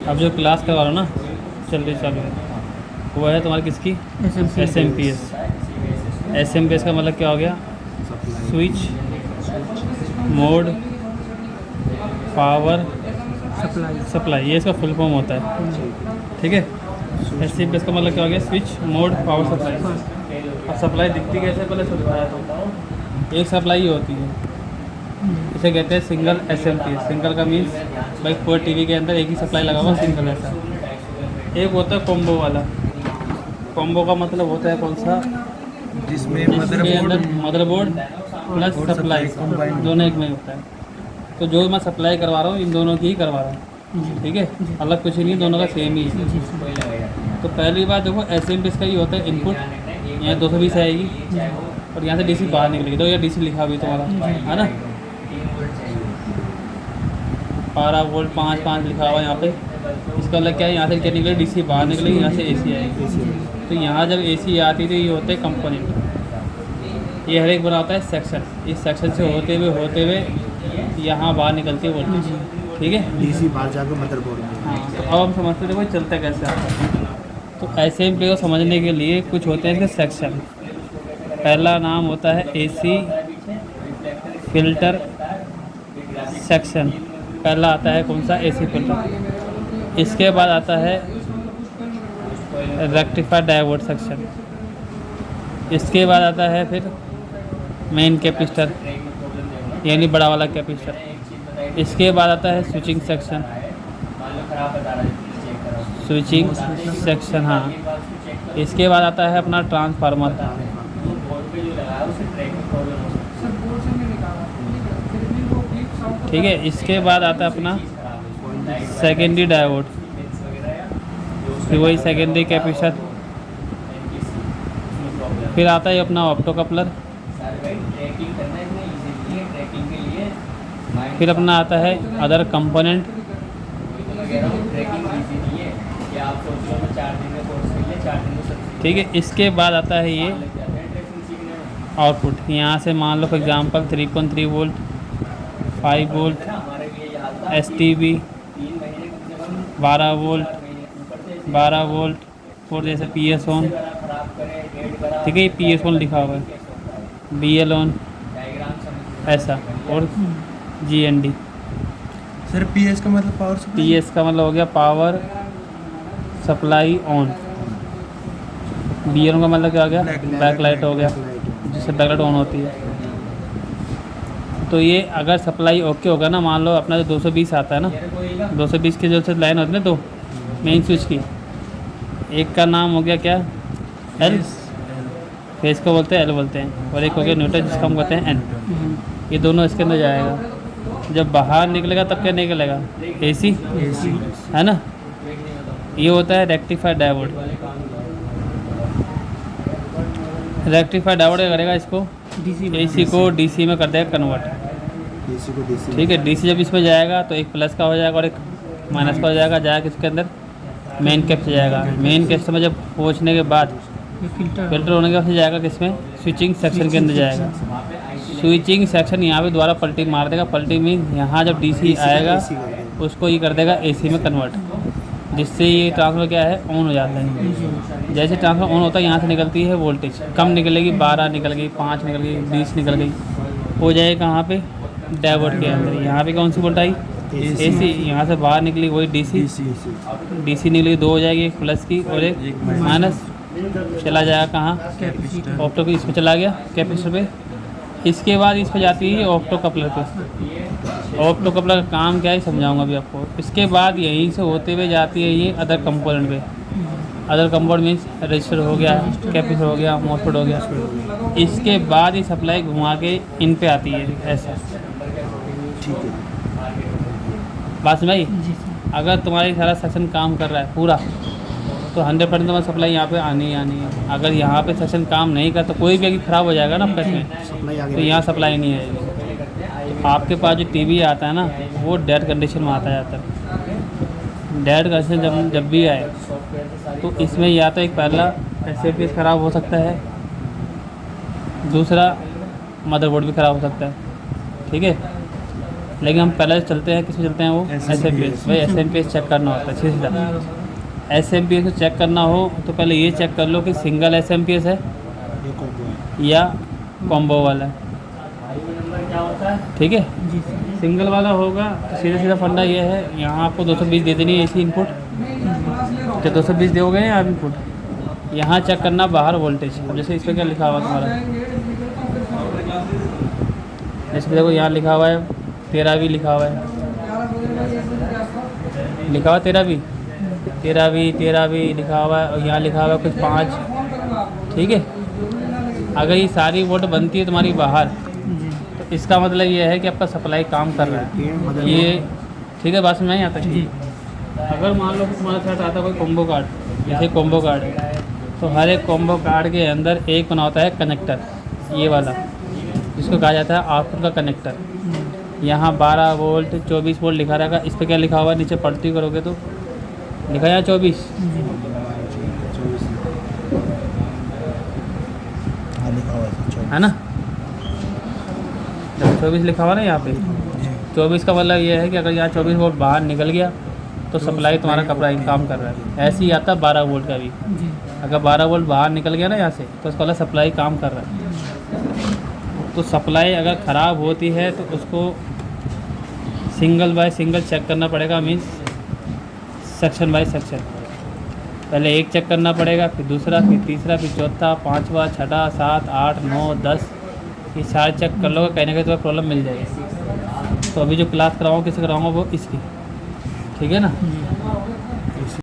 अब जो क्लास करवा रहा हूँ ना, चल रही चालू है, वो है तुम्हारी किसकी? SMPS। SMPS का मतलब क्या हो गया? स्विच, मोड, पावर, सप्लाई, ये इसका फुल फॉर्म होता है। ठीक है, SMPS का मतलब क्या हो गया? Switch, mode, power, supply. अब सप्लाई दिखती कैसे, पहले समझाया था। एक सप्लाई होती है, इसे कहते हैं सिंगल SMPS। सिंगल का मीन्स भाई पूरे टीवी के अंदर एक ही सप्लाई लगा हुआ, सिंगल ऐसा। एक होता है कॉम्बो वाला। कॉम्बो का मतलब होता है कौन सा? जिसमें मदरबोर्ड प्लस सप्लाई दोनों एक में होता है। तो जो मैं सप्लाई करवा रहा हूँ इन दोनों की ही करवा रहा हूँ। ठीक है, अलग कुछ नहीं, दोनों का सेम ही है। तो पहली बात देखो, SMPS का ही होता है इनपुट, यहाँ 220 आएगी और यहाँ से DC बाहर निकलेगी। तो यहाँ DC लिखा हुआ है तुम्हारा, है ना? 12 वोल्ट 5 लिखा हुआ है यहाँ पे। इसका मतलब क्या है? यहाँ से क्या निकलेगी? DC बाहर निकलेगी, यहाँ से AC आएगी। तो यहाँ जब AC आती है तो ये होते हैं कंपोनेंट। ये हर एक बना होता है सेक्शन। इस सेक्शन से होते हुए यहाँ बाहर निकलती है वोल्टेज। ठीक है, DC बाहर जाकर मदरबोर्ड में। हाँ। तो अब हम समझते थे भाई चलता कैसे आता है। तो SMPS को समझने के लिए कुछ होते हैं इसके सेक्शन। पहला नाम होता है AC फिल्टर सेक्शन। पहला आता है कौन सा? AC filter. इसके बाद आता है रेक्टिफायर डायोड सेक्शन। इसके बाद आता है फिर मेन कैपेसिटर, यानी बड़ा वाला कैपेसिटर। इसके बाद आता है स्विचिंग सेक्शन। हाँ। इसके बाद आता है अपना ट्रांसफार्मर। ठीक है, इसके बाद आता है अपना सेकेंडरी डायोड, फिर वही सेकेंडरी कैपेसिटर। फिर आता है अपना ऑप्टो कपलर। फिर अपना आता है अदर कंपोनेंट। ठीक है, इसके बाद आता है ये आउटपुट। यहाँ से मान लो for example 3.3 volt, 5 volt, STB, 12 volt और जैसे PS ऑन। ठीक है, ये PS ऑन लिखा हुआ है, BL ऑन ऐसा, और GND। सर PS का मतलब पावर सप्लाई? PS का मतलब हो गया पावर सप्लाई ऑन। BL का मतलब क्या हो गया? बैक लाइट हो गया, जिससे बैक लाइट ऑन होती है। तो ये अगर सप्लाई ओके होगा ना, मान लो अपना जो 220 आता है ना, 220 की जो से लाइन होती है ना, तो मेन स्विच की, एक का नाम हो गया क्या? L, फेस को बोलते हैं L बोलते हैं, और एक हो गया न्यूट्रल जिसका हम कहते हैं N। ये दोनों इसके अंदर जाएगा। जब बाहर निकलेगा तब क्या निकलेगा? AC, है ना? ये होता है रेक्टिफायर डायोड। रेक्टिफायर डायोड क्या करेगा? इसको AC को DC में कर देगा कन्वर्ट। DC को DC। ठीक है, DC जब इसमें जाएगा तो एक प्लस का हो जाएगा और एक माइनस का हो जाएगा। जाएगा किसके अंदर? मेन कैप से जाएगा। मेन कैप में जब पहुंचने के बाद फिल्टर होने के बाद जाएगा किसमें? स्विचिंग सेक्शन के अंदर जाएगा। स्विचिंग सेक्शन यहाँ पे दोबारा पलटी मार देगा। पलटी मीन यहाँ जब DC आएगा उसको ये कर देगा AC में कन्वर्ट, जिससे ये ट्रांसफर क्या है? ऑन हो जाता है। जैसे ट्रांसफर ऑन होता है यहाँ से निकलती है वोल्टेज, कम निकलेगी, 12 निकल गई, 5 निकल गई, 20 निकल गई, हो जाएगा कहाँ पे? डायोड के अंदर। यहाँ पे कौन सी वोल्ट आई? AC। यहाँ से बाहर निकली वही DC निकली, 2 हो जाएगी, एक प्लस की और एक माइनस। चला जाएगा कहाँ? ऑप्टो पे, इसमें चला गया कैपेसिटर पे। इसके बाद इस पर जाती है ऑप्टो कपलर पे। ऑप्टो कपलर का काम क्या है समझाऊंगा अभी आपको। इसके बाद यहीं से होते हुए जाती है ये अदर कंपोनेंट पे। अदर कंपोनेंट मीन्स रजिस्टर हो गया, कैपेसिटर हो गया, मॉसफेट हो गया। इसके बाद ये सप्लाई घुमा के इन पे आती है ऐसा। ठीक है, बात समझ आई? अगर तुम्हारी सारा सेक्शन काम कर रहा है पूरा, तो 100% तुम्हारी सप्लाई यहाँ पे आनी ही आनी है। अगर यहाँ पे सेक्शन काम नहीं कर तो कोई भी अगर ख़राब हो जाएगा ना आपका इसमें, तो यहाँ सप्लाई नहीं आएगी। तो आपके पास जो TV आता है ना, वो डेड कंडीशन में आता जाता है। डेड कंडीशन जब भी आए तो इसमें या तो एक पहला SMPS ख़राब हो सकता है, दूसरा मदरबोर्ड भी ख़राब हो सकता है। ठीक है, लेकिन हम पहले चलते हैं, किस में चलते हैं, वो SMPS। भाई SMPS चेक करना होता है सीधा। SMPS को चेक करना हो तो पहले ये चेक कर लो कि सिंगल SMPS है ये कॉम्बो है। या कॉम्बो वाला है, ठीक है। जी सर। सिंगल वाला होगा तो सीधा सीधा फंडा ये है, यहाँ आपको 220 दे देनी है इसी इनपुट, तो 220 दोगे ना आप इनपुट, यहाँ चेक करना बाहर वोल्टेज। अब जैसे इस पर क्या लिखा हुआ तुम्हारा, जैसे देखो यहाँ लिखा हुआ है 13 भी लिखा हुआ है, लिखा हुआ 13 भी लिखा हुआ है, और यहाँ लिखा हुआ है कुछ 5, ठीक है। अगर ये सारी वोल्ट बनती है तुम्हारी बाहर, तो इसका मतलब ये है कि आपका सप्लाई काम कर रहा है ये, ठीक है। बात समझ में नहीं आता जी। अगर मान लो कि तुम्हारे साथ आता कोई कॉम्बो कार्ड, जैसे कॉम्बो कार्ड है, तो हर एक कॉम्बो कार्ड के अंदर एक बना होता है कनेक्टर, ये वाला जिसको कहा जाता है आउटपुट का कनेक्टर। यहाँ 12 वोल्ट 24 वोल्ट लिखा रहेगा, इस पर क्या लिखा हुआ है नीचे पढ़ती करोगे तो लिखा है 24, हाँ लिखा हुआ है है ना। जब 24 लिखा हुआ ना यहाँ पे, 24 का मतलब ये है कि अगर यहाँ 24 वोल्ट बाहर निकल गया तो सप्लाई तुम्हारा कपड़ा काम कर रहा है। ऐसे ही आता है 12 वोल्ट का भी, अगर 12 वोल्ट बाहर निकल गया ना यहाँ से, तो उसका मतलब सप्लाई काम कर रहा है। तो सप्लाई अगर ख़राब होती है तो उसको सिंगल बाय सिंगल चेक करना पड़ेगा, मीन्स सेक्शन बाय सेक्शन। पहले एक चेक करना पड़ेगा, फिर दूसरा, फिर तीसरा, फिर चौथा, पाँचवा, छठा, 7, 8, 9, 10, ये सारे चेक कर लोगे, कहीं ना कहीं तो प्रॉब्लम मिल जाएगी। तो अभी जो क्लास कराऊँ किसे कराऊँगा वो इसकी, ठीक है ना।